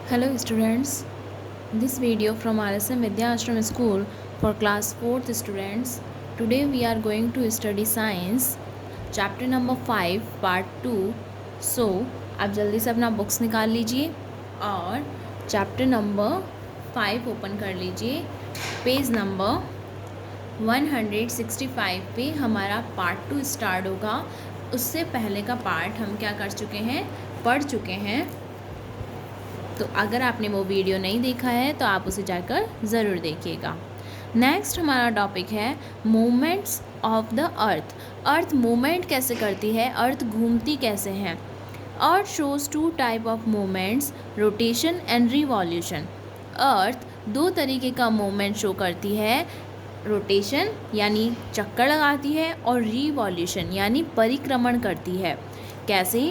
Hello students, this video from RSM Vidya Ashram School for class 4th students. Today we are going to study science chapter number 5 part 2. So आप जल्दी से अपना books निकाल लीजिए और chapter number 5 open कर लीजिए। Page number 165 पे हमारा पार्ट 2 स्टार्ट होगा। उससे पहले का पार्ट हम क्या कर चुके हैं, पढ़ चुके हैं। तो अगर आपने वो वीडियो नहीं देखा है तो आप उसे जाकर ज़रूर देखिएगा। नेक्स्ट हमारा टॉपिक है movements of the earth. Earth movement कैसे करती है, अर्थ घूमती कैसे हैं। Earth shows two type of movements, rotation and revolution. Earth दो तरीके का मूवमेंट शो करती है, रोटेशन यानी चक्कर लगाती है और रिवॉल्यूशन यानी परिक्रमण करती है। कैसे?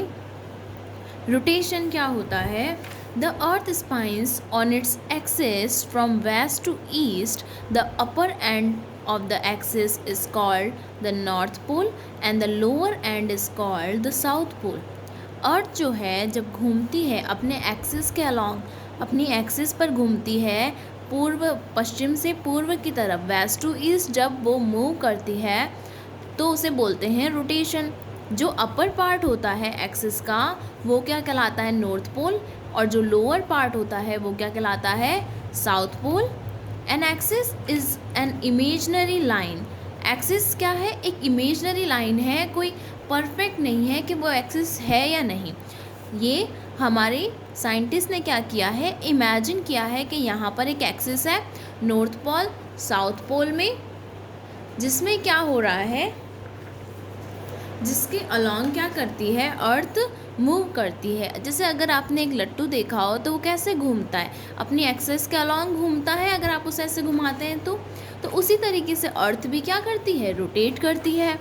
रोटेशन क्या होता है? The earth spins on its axis from west to east. The upper end of the axis is called the north pole and the lower end is called the south pole. अर्थ जो है जब घूमती है अपने axis के along, अपनी axis पर घूमती है पूर्व पश्चिम से पूर्व की तरफ, वेस्ट टू ईस्ट जब वो मूव करती है तो उसे बोलते हैं रोटेशन। जो अपर पार्ट होता है एक्सिस का वो क्या कहलाता है, नॉर्थ पोल, और जो लोअर पार्ट होता है वो क्या कहलाता है, south pole. An axis is an imaginary line. Axis क्या है, एक इमेजनरी लाइन है, कोई परफेक्ट नहीं है कि वो एक्सिस है या नहीं। ये हमारे साइंटिस्ट ने क्या किया है, इमेजिन किया है कि यहाँ पर एक एक्सिस है नॉर्थ पोल साउथ पोल में, जिसमें क्या हो रहा है, जिसके अलॉन्ग क्या करती है, अर्थ मूव करती है। जैसे अगर आपने एक लट्टू देखा हो तो वो कैसे घूमता है, अपनी एक्सिस के अलॉन्ग घूमता है। अगर आप उसे ऐसे घुमाते हैं तो उसी तरीके से अर्थ भी क्या करती है, रोटेट करती है।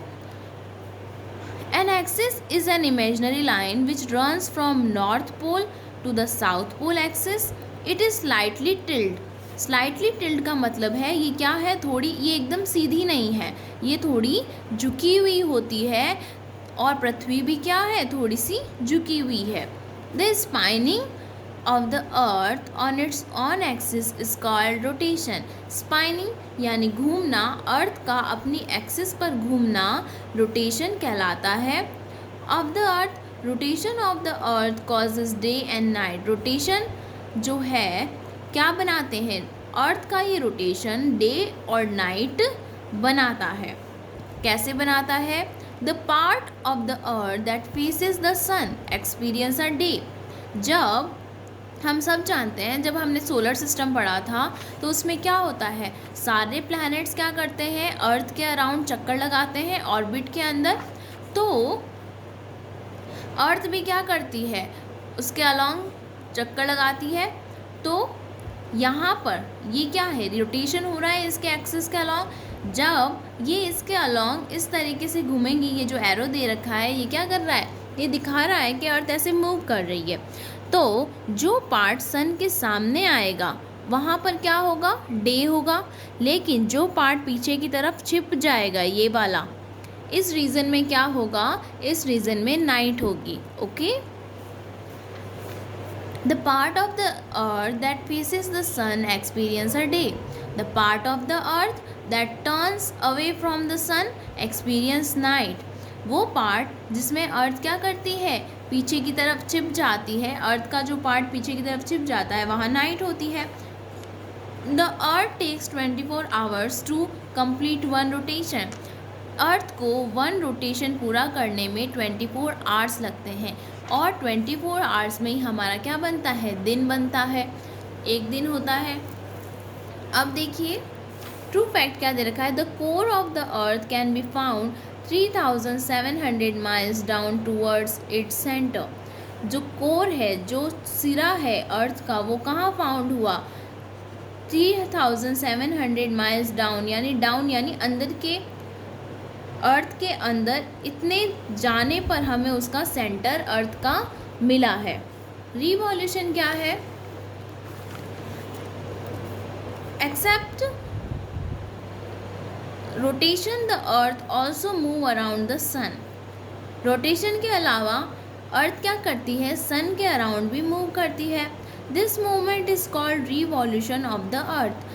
An axis is an imaginary line which runs from north pole to the south pole axis. It is slightly tilted. Slightly tilted का मतलब है ये क्या है, थोड़ी, ये एकदम सीधी नहीं है, ये थोड़ी झुकी हुई होती है, और पृथ्वी भी क्या है, थोड़ी सी झुकी हुई है। The spinning of the earth on it's on axis is called rotation. Spinning यानी घूमना, अर्थ का अपनी एक्सिस पर घूमना रोटेशन कहलाता है। Of the earth, rotation of the earth causes day and night. Rotation जो है क्या बनाते हैं, अर्थ का ये रोटेशन डे और नाइट बनाता है। कैसे बनाता है? The part of the earth that faces the sun experience a day. जब हम सब जानते हैं, जब हमने सोलर सिस्टम पढ़ा था तो उसमें क्या होता है, सारे प्लैनेट्स क्या करते हैं, अर्थ के अराउंड चक्कर लगाते हैं ऑर्बिट के अंदर। तो अर्थ भी क्या करती है, उसके अलॉन्ग चक्कर लगाती है। तो यहाँ पर ये क्या है, रोटेशन हो रहा है इसके एक्सिस के अलॉन्ग। जब ये इसके अलॉन्ग इस तरीके से घूमेंगी, ये जो एरो दे रखा है ये क्या कर रहा है, ये दिखा रहा है कि अर्थ ऐसे मूव कर रही है। तो जो पार्ट सन के सामने आएगा वहाँ पर क्या होगा, डे होगा। लेकिन जो पार्ट पीछे की तरफ छिप जाएगा, ये वाला, इस रीजन में क्या होगा, इस रीजन में नाइट होगी। Okay. The part of the earth that faces the sun experience a day. The part of the earth that turns away from the sun experience night. वो पार्ट जिसमें अर्थ क्या करती है, पीछे की तरफ छिप जाती है, अर्थ का जो पार्ट पीछे की तरफ छिप जाता है वहाँ नाइट होती है। The earth takes 24 hours to complete one rotation. अर्थ को वन रोटेशन पूरा करने में 24 आवर्स लगते हैं, और 24 आवर्स में ही हमारा क्या बनता है, दिन बनता है, एक दिन होता है। अब देखिए ट्रू फैक्ट क्या दे रखा है, the core of the earth can be found 3700 miles down towards its centre. जो कोर है, जो सिरा है अर्थ का, वो कहाँ फाउंड हुआ, 3700 माइल्स डाउन यानी अंदर के, अर्थ के अंदर इतने जाने पर हमें उसका सेंटर अर्थ का मिला है। रिवॉल्यूशन क्या है, except rotation the earth also move around the sun. Rotation के अलावा अर्थ क्या करती है, सन के अराउंड भी मूव करती है। This movement is called revolution of the earth.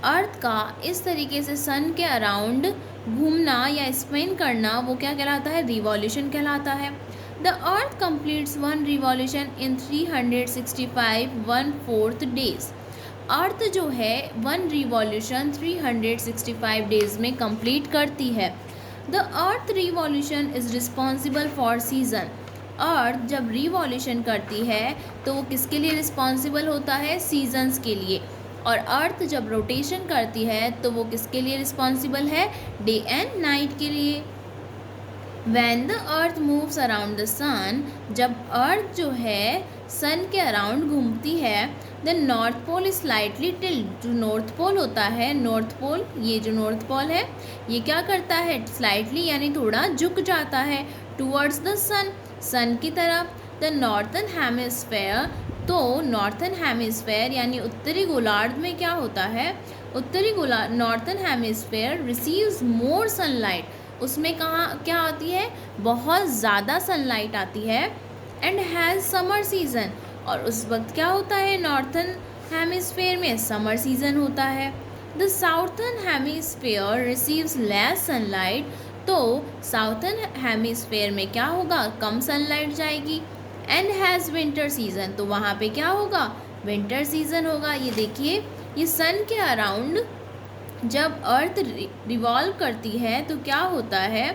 Earth का इस तरीके से सन के अराउंड घूमना या स्पिन करना वो क्या कहलाता है, रिवॉल्यूशन कहलाता है। The earth completes one revolution in 365 1/4 days. Earth जो है वन रिवॉल्यूशन 365 डेज में कंप्लीट करती है। The earth revolution is responsible for season. Earth जब रिवॉल्यूशन करती है तो वो किसके लिए रिस्पॉन्सिबल होता है, सीजन्स के लिए। और अर्थ जब रोटेशन करती है तो वो किसके लिए रिस्पॉन्सिबल है, डे एंड नाइट के लिए। When the earth moves around the sun, जब अर्थ जो है सन के अराउंड घूमती है, the north pole is slightly tilt. जो नॉर्थ पोल होता है, नॉर्थ पोल, ये जो नॉर्थ पोल है ये क्या करता है, स्लाइटली यानी थोड़ा झुक जाता है टूवर्ड्स द सन, सन की तरफ। द नॉर्थन हेमिस्फेयर, तो नॉर्थन हेमिस्फेयर यानी उत्तरी गोलार्ध में क्या होता है, उत्तरी गोलार्ध नॉर्थन हेमिस्फेयर रिसीव्स मोर सनलाइट, उसमें कहाँ क्या आती है, बहुत ज़्यादा सनलाइट आती है। एंड हैज़ समर सीज़न, और उस वक्त क्या होता है नॉर्थन हेमिस्फेयर में, समर सीज़न होता है। The southern hemisphere receives less sunlight, तो साउथर्न हेमिस्फेयर में क्या होगा, कम सनलाइट जाएगी। एंड हैज़ विंटर सीज़न, तो वहाँ पे क्या होगा, विंटर सीज़न होगा। ये देखिए, ये सन के अराउंड जब अर्थ रिवॉल्व करती है तो क्या होता है,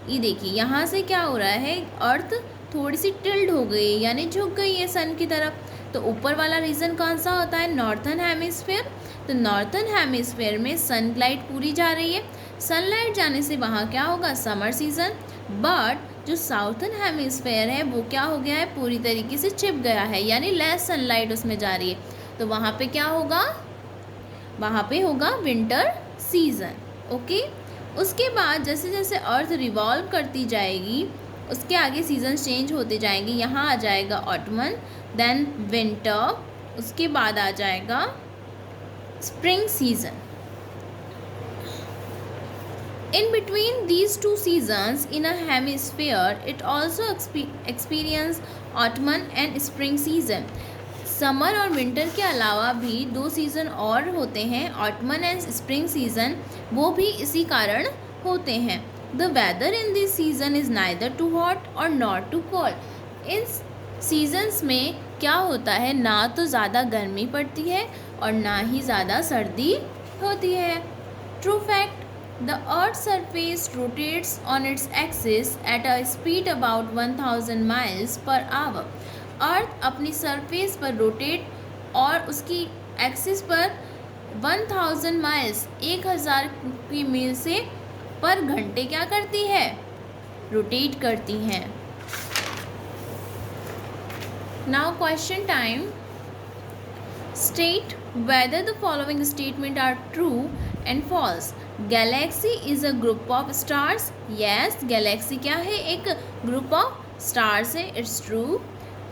ये देखिए यहाँ से क्या हो रहा है, अर्थ थोड़ी सी टिल्ड हो गई यानी झुक गई है सन की तरफ। तो ऊपर वाला रीजन कौन सा होता है, नॉर्थन हेमिस्फेयर। तो नॉर्थन हेमिस्फेयर में सनलाइट पूरी जा रही है, सनलाइट जाने से वहाँ क्या होगा, समर सीज़न। बट जो साउथर्न हेमिस्फेयर है वो क्या हो गया है, पूरी तरीके से छिप गया है, यानी लेस सनलाइट उसमें जा रही है। तो वहाँ पे क्या होगा, वहाँ पे होगा विंटर सीज़न। ओके, उसके बाद जैसे जैसे अर्थ रिवॉल्व करती जाएगी उसके आगे सीजन्स चेंज होते जाएंगे। यहाँ आ जाएगा ऑटमन, देन विंटर, उसके बाद आ जाएगा spring season. In between these two seasons in a hemisphere, it also experience autumn and spring season. Summer और विंटर के अलावा भी दो सीज़न और होते हैं, ऑटमन एंड स्प्रिंग सीज़न, वो भी इसी कारण होते हैं। The weather in this season is neither too hot और नॉट टू कोल्ड। इन सीजन्स में क्या होता है, ना तो ज़्यादा गर्मी पड़ती है और ना ही ज़्यादा सर्दी होती है। True fact, the Earth's surface rotates on its axis at a speed about 1000 miles per hour. अर्थ अपनी सरफेस पर रोटेट और उसकी एक्सिस पर 1000 माइल्स 1000 की मील से पर घंटे क्या करती है, रोटेट करती हैं। Now question time. State whether the following statement are true and false. Galaxy is a group of stars. Yes, galaxy क्या है, एक group of stars है, it's true.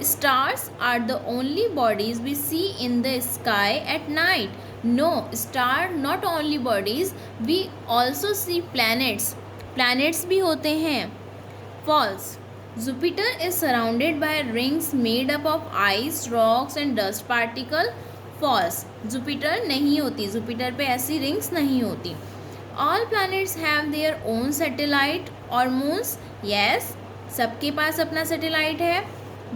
Stars are the only bodies we see in the sky at night. No, star not only bodies, we also see planets. Planets भी होते हैं. False. Jupiter is surrounded by rings made up of ice, rocks and dust particle. Falls, Jupiter नहीं होती, Jupiter पे ऐसी rings नहीं होती। All planets have their own satellite और मून्स। यस, सबके पास अपना सैटेलाइट है।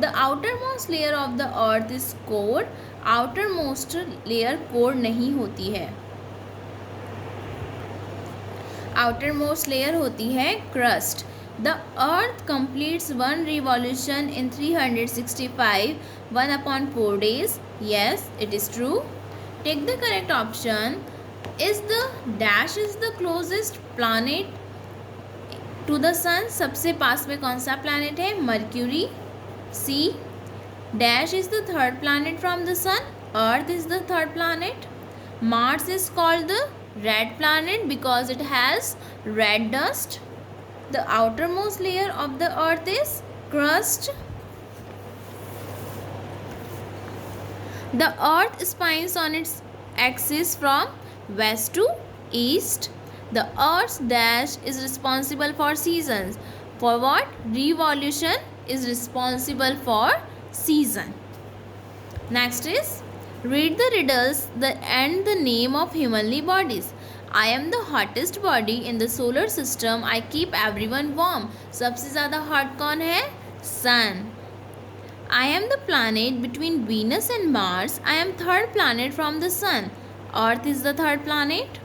The outermost layer of the earth is core. Outermost layer core नहीं होती है, आउटर मोस्ट लेयर होती है crust. The Earth completes one revolution in 365, 1/4 days. Yes, it is true. Take the correct option. Is the closest planet to the sun? सबसे पास में कौन सा planet है? Mercury. C. Dash is the third planet from the sun. Earth is the third planet. Mars is called the red planet because it has red dust. The outermost layer of the earth is crust. The earth spins on its axis from west to east. The earth's dash is responsible for seasons. For what? Revolution is responsible for season. Next is read the riddles and the name of heavenly bodies. I am the hottest body in the solar system. I keep everyone warm. सबसे ज़्यादा hot कौन है? Sun. I am the planet between Venus and Mars. I am third planet from the sun. Earth is the third planet.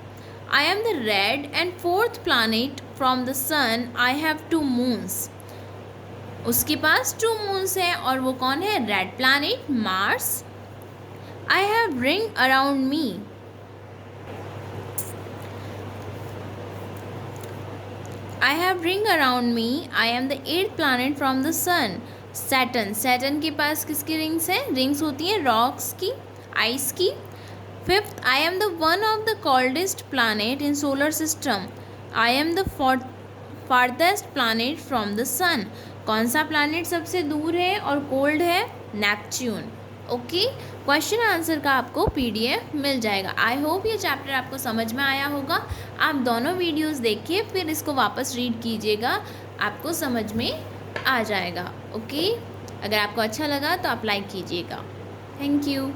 I am the red and fourth planet from the sun. I have 2 moons. उसके पास 2 moons है और वो कौन है? Red planet Mars. I have ring around me. I have ring around me. I am the 8th planet from the sun. Saturn के पास किसकी rings हैं? Rings होती हैं रॉक्स की, आइस की. 5th, I am the one of the coldest planet in solar system. I am the farthest planet from the sun. कौन सा planet सबसे दूर है और कोल्ड है? नेपच्यून. ओके, क्वेश्चन आंसर का आपको PDF मिल जाएगा. आई होप ये चैप्टर आपको समझ में आया होगा. आप दोनों वीडियोस देखिए, फिर इसको वापस रीड कीजिएगा, आपको समझ में आ जाएगा. ओके, अगर आपको अच्छा लगा तो आप लाइक कीजिएगा. Thank you.